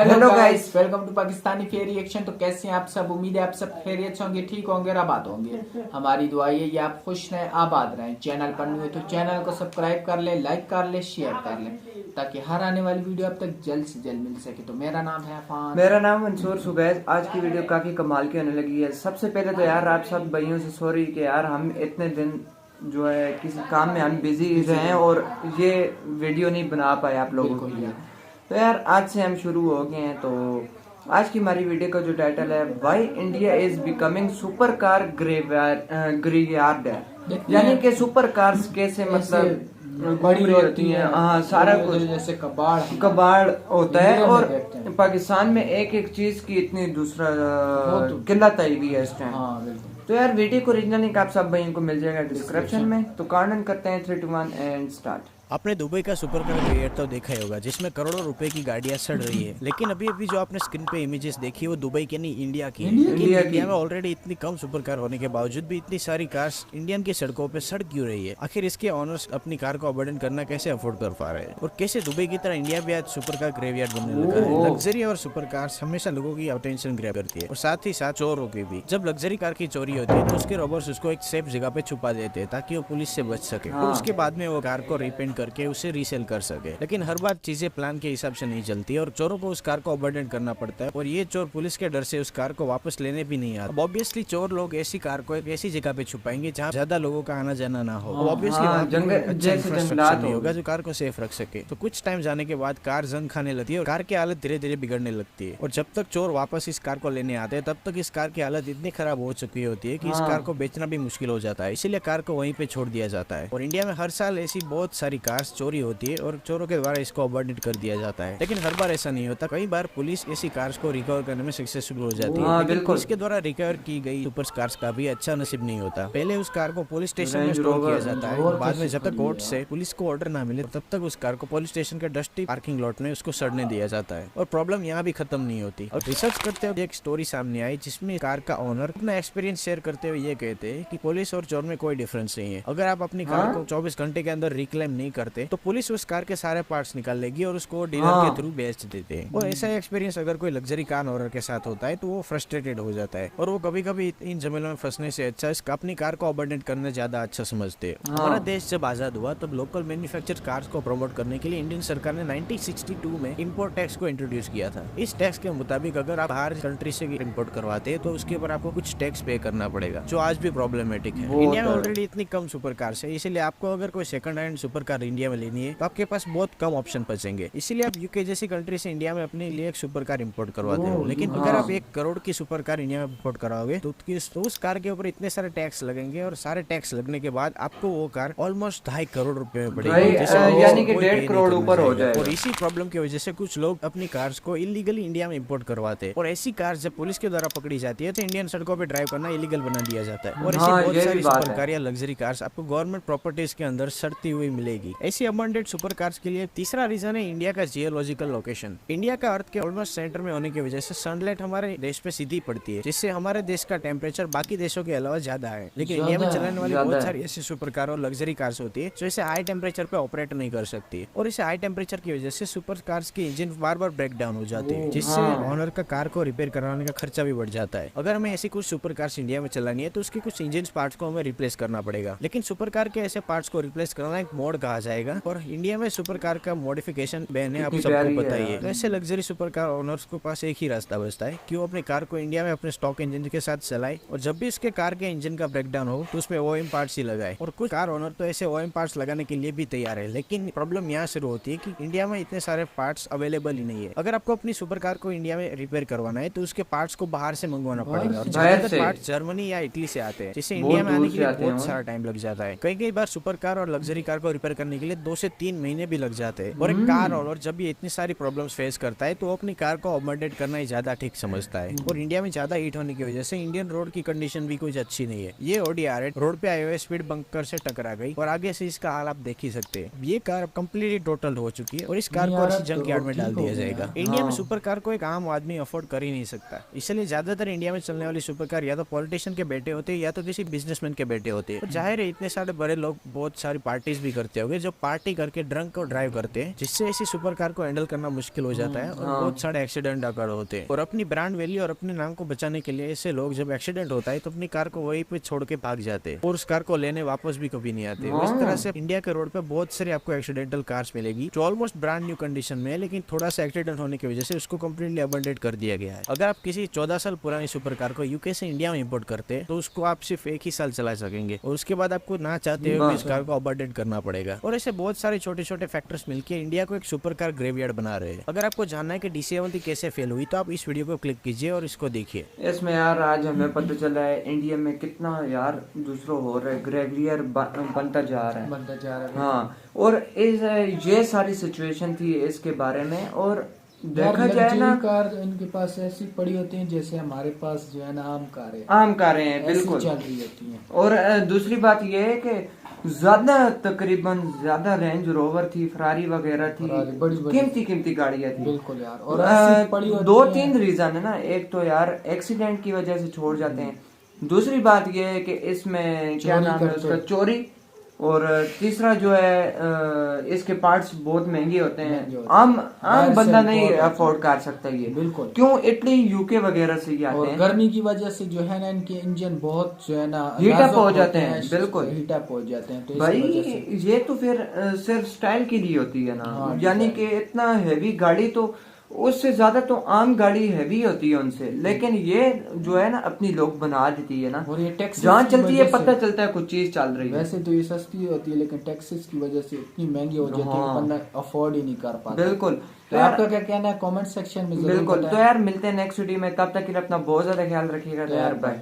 Hello guys, welcome to Pakistani fair reaction. तो कैसे हैं आप सब? उम्मीद है आप सब खैरियत से होंगे, ठीक होंगे और आबाद होंगे। हमारी दुआ ये है आप खुश रहें, आबाद रहें। चैनल पर न्यू है तो चैनल को सब्सक्राइब कर ले, लाइक कर ले, शेयर कर ले, ताकि हर आने वाली वीडियो आप तक जल्द से जल्द मिल सके। तो मेरा नाम है अफान। मेरा नाम मंसूर सुबैज। आज की वीडियो काफी कमाल की होने लगी है। सबसे पहले तो यार आप सब भाइयों से सॉरी कि यार हम इतने दिन जो है किसी काम में हम बिजी रहे और ये वीडियो नहीं बना पाए आप लोगों के लिए। तो यार आज से हम शुरू हो गए हैं। तो आज की हमारी वीडियो का जो टाइटल है, why India is becoming super car graveyard है, यानी कि सुपर कार्स कैसे मतलब बड़ी होती हैं। हाँ, सारा कुछ जैसे कबाड़ कबाड़ होता है। और पाकिस्तान में एक एक चीज की इतनी दूसरा किल्लत आई हुई है इस टाइम। हाँ बिल्कुल। तो यार वीडियो को ओरिजिनल लिंक आप सब भाइयों को मिल जाएगा डिस्क्रिप्शन में। तो कार्डन करते हैं 3, 2, 1 एंड स्टार्ट। आपने दुबई का सुपर कार ग्रेवियार्ड तो देखा ही होगा, जिसमें करोड़ों रुपए की गाड़ियां सड़ रही है। लेकिन अभी अभी जो आपने स्क्रीन पे इमेजेस देखी वो दुबई की नहीं, इंडिया की है। इंडिया में ऑलरेडी इतनी कम सुपर कार होने के बावजूद भी इतनी सारी कार्स इंडियन की सड़कों पे सड़ क्यों रही है? आखिर इसके ओनर्स अपनी कार को अबंडन करना कैसे अफोर्ड कर पा रहे हैं? और कैसे दुबई की तरह इंडिया भी आज सुपर कार ग्रेवियार्ड बनने लगा है? लग्जरी और सुपर कार्स हमेशा लोगों की अटेंशन ग्रैब करती है, और साथ ही साथ चोरों की भी। जब लग्जरी कार की चोरी होती है तो उसके रॉबर्स उसको एक सेफ जगह पे छुपा देते हैं ताकि वो पुलिस से बच सके। और उसके बाद में वो कार को रिपेंट करके उसे रीसेल कर सके। लेकिन हर बार चीजें प्लान के हिसाब से नहीं चलती और चोरों को उस कार को अबंडन करना पड़ता है। और ये चोर पुलिस के डर से उस कार को वापस लेने भी नहीं आते। ऑब्वियसली चोर लोग ऐसी कार को एक ऐसी जगह पे छुपाएंगे जहाँ ज्यादा लोगों का आना जाना ना हो। ऑब्वियसली नहीं होगा जो कार को सेफ रख सके। तो कुछ टाइम जाने के बाद कार जंग खाने लगती है और कार की हालत धीरे धीरे बिगड़ने लगती है। और जब तक चोर वापस इस कार को लेने आते हैं तब तक इस कार की हालत इतनी खराब हो चुकी होती है कि इस कार को बेचना भी मुश्किल हो जाता है। इसीलिए कार को वहीं पे छोड़ दिया जाता है। और इंडिया में हर साल ऐसी बहुत सारी कार्स चोरी होती है और चोरों के द्वारा इसको अबंडन कर दिया जाता है। लेकिन हर बार ऐसा नहीं होता। कई बार पुलिस ऐसी कार्स को रिकवर करने में सक्सेसफुल हो जाती है। लेकिन पुलिस के द्वारा रिकवर की गई सुपर कार्स का भी अच्छा नसीब नहीं होता। पहले उस कार को पुलिस स्टेशन में स्टोर किया जाता है और बाद में जब तक कोर्ट से पुलिस को ऑर्डर ना मिले तब तक उस कार को पुलिस स्टेशन के डस्टी पार्किंग लॉट में उसको सड़ने दिया जाता है। और प्रॉब्लम यहाँ भी खत्म नहीं होती। और रिसर्च करते हुए एक स्टोरी सामने आई जिसमें कार का ओनर अपना एक्सपीरियंस शेयर करते हुए ये कहते हैं कि पुलिस और चोर में कोई डिफरेंस नहीं है। अगर आप अपनी कार को 24 घंटे के अंदर रिक्लेम नहीं करते तो पुलिस उस कार के सारे पार्ट्स निकाल लेगी और उसको डीलर के थ्रू बेच देते हैं। और ऐसा एक्सपीरियंस अगर कोई लग्जरी कार ओनर के साथ होता है तो वो फ्रस्ट्रेटेड हो जाता है और वो कभी कभी इन झमेलों में फंसने से अच्छा अपनी कार को अबंडन करना ज्यादा अच्छा समझते हैं। हमारा देश जब आजाद हुआ तब लोकल मैन्युफैक्चर कार्स को प्रमोट करने के लिए इंडियन सरकार ने 1962 में इंपोर्ट टैक्स को इंट्रोड्यूस किया था। इस टैक्स के मुताबिक अगर आप बाहर कंट्री से इंपोर्ट करवाते हैं तो उसके ऊपर आपको कुछ टैक्स पे करना पड़ेगा, जो आज भी प्रॉब्लमेटिक है। इंडिया में ऑलरेडी इतनी कम सुपर कार्स है, इसीलिए आपको अगर कोई second hand super car India में लेनी है तो आपके पास बहुत कम ऑप्शन बचेंगे। इसीलिए आप यूके जैसी कंट्री से इंडिया में अपने लिए एक सुपर कार इंपोर्ट करवाते हो। लेकिन अगर आप 1 करोड़ की सुपर कार इंडिया में इंपोर्ट कराओगे तो उस कार के ऊपर इतने सारे टैक्स लगेंगे और सारे टैक्स लगने के बाद आपको वो कार ऑलमोस्ट 2.5 करोड़ रुपए में पड़ेगी, यानी कि 1.5 करोड़ ऊपर हो जाएगा। और इसी प्रॉब्लम की वजह से कुछ लोग अपनी कार्स को इलीगली इंडिया में इंपोर्ट करवाते हैं। और ऐसी कार जब पुलिस के द्वारा पकड़ी जाती है तो इंडियन सड़कों पे ड्राइव करना इलीगल बना दिया जाता है। और ऐसी बहुत सारी सुपर कार या लग्जरी कार्स आपको गवर्नमेंट प्रॉपर्टीज के अंदर सड़ती हुई मिलेगी। ऐसी अबंडेड सुपर कार्स के लिए तीसरा रीजन है इंडिया का जियोलॉजिकल लोकेशन। इंडिया का अर्थ के ऑलमोस्ट सेंटर में होने की वजह से सनलाइट हमारे देश पे सीधी पड़ती है, जिससे हमारे देश का टेम्परेचर बाकी देशों के अलावा ज्यादा है। लेकिन इंडिया में चलने वाली बहुत सारी ऐसी सुपर कार और लग्जरी कार्स होती है जो इसे हाई टेम्परेचर पे ऑपरेट नहीं कर सकती। और इसे हाई टेम्परेचर की वजह से सुपर कार्स की इंजन बार बार ब्रेक डाउन हो जाती है, जिससे ओनर का कार को रिपेयर कराने का खर्चा भी बढ़ जाता है। अगर हमें ऐसी कुछ सुपर कार्स इंडिया में चलानी है तो उसकी कुछ इंजन पार्ट्स को हमें रिप्लेस करना पड़ेगा। लेकिन सुपर कार के ऐसे पार्ट्स को रिप्लेस करना एक मोड कहा जाएगा। और इंडिया में सुपर कार का मॉडिफिकेशन बैन है, आप सबको पता ही है। तो ऐसे लग्जरी सुपर कार ओनर्स के पास एक ही रास्ता बचता है कि वो अपनी कार को इंडिया में अपने स्टॉक इंजन के साथ चलाए और जब भी उसके कार के इंजन का ब्रेकडाउन हो तो उसमें ओएम पार्ट्स ही लगाए। और कुछ कार ओनर तो ऐसे ओएम पार्ट्स लगाने के लिए भी तैयार है। लेकिन प्रॉब्लम यहाँ शुरू होती है कि इंडिया में इतने सारे पार्ट्स अवेलेबल ही नहीं है। अगर आपको अपनी सुपर कार को इंडिया में रिपेयर करवाना है तो उसके पार्ट्स को बाहर से मंगवाना पड़ेगा। और ज्यादातर पार्ट्स जर्मनी या इटली से आते हैं, जिससे इंडिया में आने के लिए बहुत सारा टाइम लग जाता है। कई बार सुपर कार और लग्जरी कार को रिपेयर करने के लिए 2 से 3 महीने भी लग जाते हैं। और एक कार ओनर जब ये इतनी सारी प्रॉब्लम्स फेस करता है तो वो अपनी कार को अबंडन करना ही ज्यादा ठीक समझता है। और इंडिया में ज्यादा हीट होने की वजह से इंडियन रोड की कंडीशन भी कुछ अच्छी नहीं है। ये ऑडी R8 रोड पे आए हुए स्पीड बंकर से टकरा गई और आगे से इसका हाल आप देख ही सकते हैं। ये कार कम्प्लीटली टोटल हो चुकी है और इस कार को जंक यार्ड में डाल दिया जाएगा। इंडिया में सुपर कार को एक आम आदमी अफोर्ड कर ही नहीं सकता, इसलिए ज्यादातर इंडिया में चलने वाली सुपर कार या तो पॉलिटिशियन के बेटे होते हैं या तो किसी बिजनेसमैन के बेटे होते हैं। जाहिर है इतने सारे बड़े लोग बहुत सारी पार्टीज भी करते होंगे जो पार्टी करके ड्रंक को ड्राइव करते हैं, जिससे ऐसी सुपर कार को हैंडल करना मुश्किल हो जाता है और बहुत सारे एक्सीडेंट अकर होते हैं। और अपनी ब्रांड वैल्यू और अपने नाम को बचाने के लिए ऐसे लोग जब एक्सीडेंट होता है तो अपनी कार को वहीं पे छोड़ के भाग जाते हैं और उस कार को लेने वापस भी कभी नहीं आते। इस तरह से इंडिया के रोड पे बहुत सारी आपको एक्सीडेंटल कार्स मिलेगी जो ऑलमोस्ट ब्रांड न्यू कंडीशन में है, लेकिन थोड़ा सा एक्सीडेंट होने की वजह से उसको कम्प्लीटली अबंडेड कर दिया गया है। अगर आप किसी 14 साल पुरानी सुपर कार को यूके से इंडिया में इंपोर्ट करते हैं तो उसको आप सिर्फ 1 ही साल चला सकेंगे और उसके बाद आपको ना चाहते हुए इस कार को अबंडेड करना पड़ेगा। और ऐसे बहुत सारे छोटे छोटे फैक्टर्स मिलकर इंडिया को एक सुपर कार ग्रेवयार्ड बना रहे हैं। अगर आपको जानना है कि DC-70 कैसे फेल हुई तो आप इस वीडियो को क्लिक कीजिए और इसको देखिए। इसमें यार आज हमें पता चला है इंडिया में कितना यार दूसरों हो रहा है, ग्रेवियर बनता जा रहा है। हाँ, और ये सारी सिचुएशन थी इसके बारे में। और देखा जाए ना, कार इनके पास ऐसी पड़ी होती है जैसे हमारे पास जो है ना आम कारें हैं, बिल्कुल चल रही होती हैं। और दूसरी बात ये है कि तकरीबन ज्यादा रेंज रोवर थी, फरारी वगैरह थी, कीमती गाड़ियां थी, बिल्कुल यार। और ऐसी पड़ी होती 2-3 रीजन है ना। एक तो यार एक्सीडेंट की वजह से छोड़ जाते हैं, दूसरी बात ये है कि इसमें क्या नाम है उसका, चोरी, और तीसरा जो है इसके पार्ट्स बहुत महंगे होते हैं, आम बंदा नहीं अफोर्ड कर सकता ये। बिल्कुल। क्यों? इटली, यूके वगैरह से ही आते हैं। गर्मी की वजह से जो है ना इनके इंजन बहुत जो है ना हीट अप हो जाते हैं, बिल्कुल हीट अप हो जाते हैं। तो भाई ये तो फिर सिर्फ स्टाइल के लिए होती है ना, यानी कि इतना हैवी गाड़ी तो उससे ज्यादा तो आम गाड़ी हैवी होती है उनसे, लेकिन ये जो है ना अपनी लोग बना देती है ना, और ये टैक्स जहाँ चलती है पता चलता है कुछ चीज चल रही है। वैसे तो ये सस्ती होती है लेकिन टैक्सेस की वजह से इतनी महंगी हो जाती है बंदा अफोर्ड ही नहीं कर पाता। बिल्कुल। तो आपका क्या कहना है कमेंट सेक्शन में जरूर बिल्कुल। बताएं। तो यार मिलते हैं नेक्स्ट वीडियो में, तब तक के लिए अपना बहुत ज्यादा ख्याल रखिएगा यार, बाय।